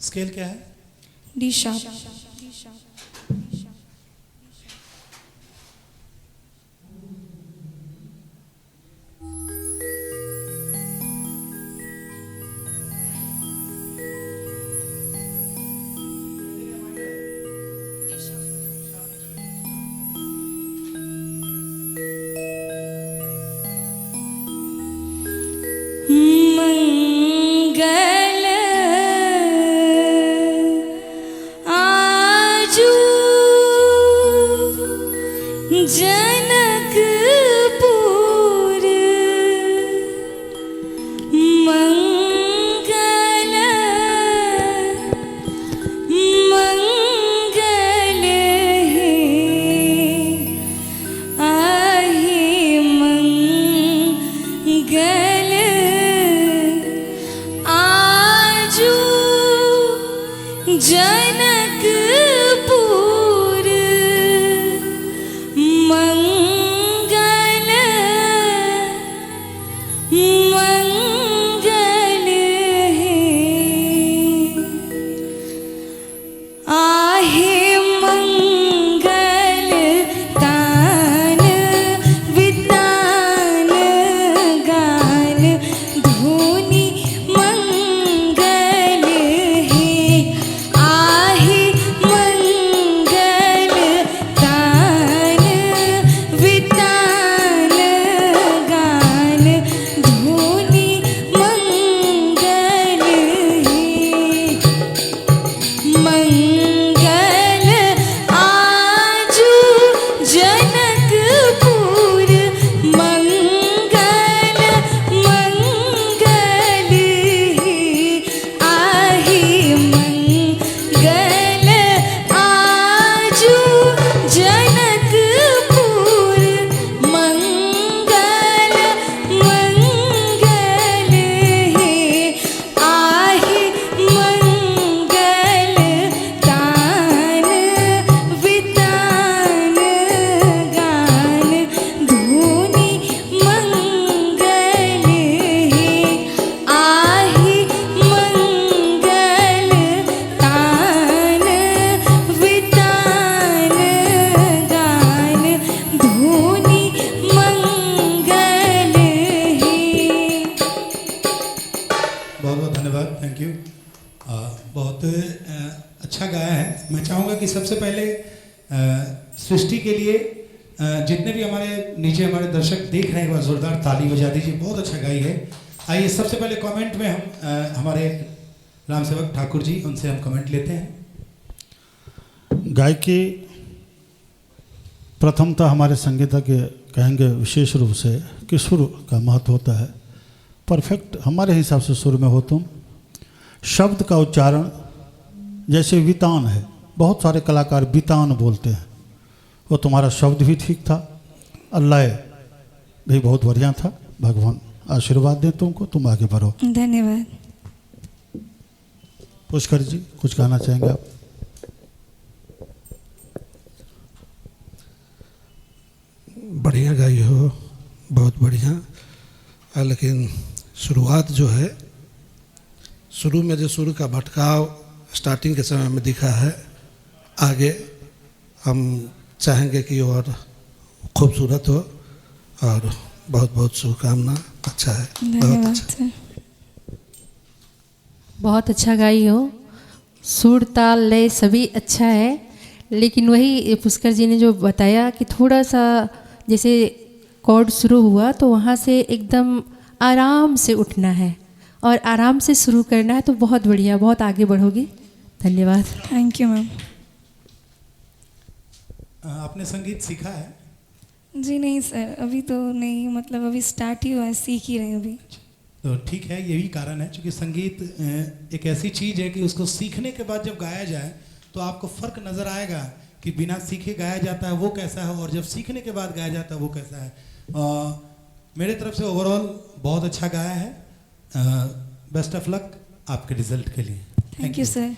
Scale क्या है? D sharp. मंगल आजू जनकपुर, मंगल मंगल है आहे मंगल आजू जनकपुर, मंगल मंगल है आहे मंगल तान वितान गान धुनि मंगल है आहे मंगल तान वितान गान धुनि मंगल है मंगल आजू जनकपुर, मंगल मंगल आहे मंगल आजू जनकपुर, मंगल मंगल है आहे मंगल तान वितान गान धुनि मंगल है आहे मंगल तान वितान गान धुनि मंगल है। बहुत बहुत धन्यवाद, थैंक यू। बहुत अच्छा गाया है। मैं चाहूँगा कि सबसे पहले सृष्टि के लिए जितने भी हमारे नीचे हमारे दर्शक देख रहे हैं, एक बार जोरदार ताली बजा दीजिए। बहुत अच्छा गाई है। आइए सबसे पहले कमेंट में हम हमारे राम सेवक ठाकुर जी, उनसे हम कमेंट लेते हैं। गायकी प्रथमतः हमारे संगीतज्ञ कहेंगे विशेष रूप से कि सुर का महत्व होता है। परफेक्ट हमारे हिसाब से सुर में हो तुम। शब्द का उच्चारण जैसे वितान है, बहुत सारे कलाकार वितान बोलते हैं, वो तुम्हारा शब्द भी ठीक था, लय भी बहुत बढ़िया था। भगवान आशीर्वाद दे तुमको, तुम आगे बढ़ो। धन्यवाद। पुष्कर जी कुछ कहना चाहेंगे आप? बढ़िया गाई हो, बहुत बढ़िया। लेकिन शुरुआत जो है, शुरू में जो सुर का भटकाव स्टार्टिंग के समय में दिखा है, आगे हम चाहेंगे कि और खूबसूरत हो और बहुत बहुत शुभकामना। अच्छा है, बहुत अच्छा। बहुत अच्छा गाई हो, सुर ताल लय सभी अच्छा है। लेकिन वही पुष्कर जी ने जो बताया कि थोड़ा सा जैसे कॉर्ड शुरू हुआ तो वहाँ से एकदम आराम से उठना है और आराम से शुरू करना है, तो बहुत बढ़िया, बहुत आगे बढ़ोगी। धन्यवाद। Thank you ma'am. आपने संगीत सीखा है? जी नहीं सर, अभी तो नहीं, मतलब अभी स्टार्ट ही हुआ है, सीख ही रहे हैं अभी। तो ठीक है, यही कारण है क्योंकि संगीत एक ऐसी चीज़ है कि उसको सीखने के बाद जब गाया जाए तो आपको फ़र्क नज़र आएगा कि बिना सीखे गाया जाता है वो कैसा है और जब सीखने के बाद गाया जाता है वो कैसा है। मेरे तरफ से ओवरऑल बहुत अच्छा गाया है। बेस्ट ऑफ लक आपके रिजल्ट के लिए। Thank you sir.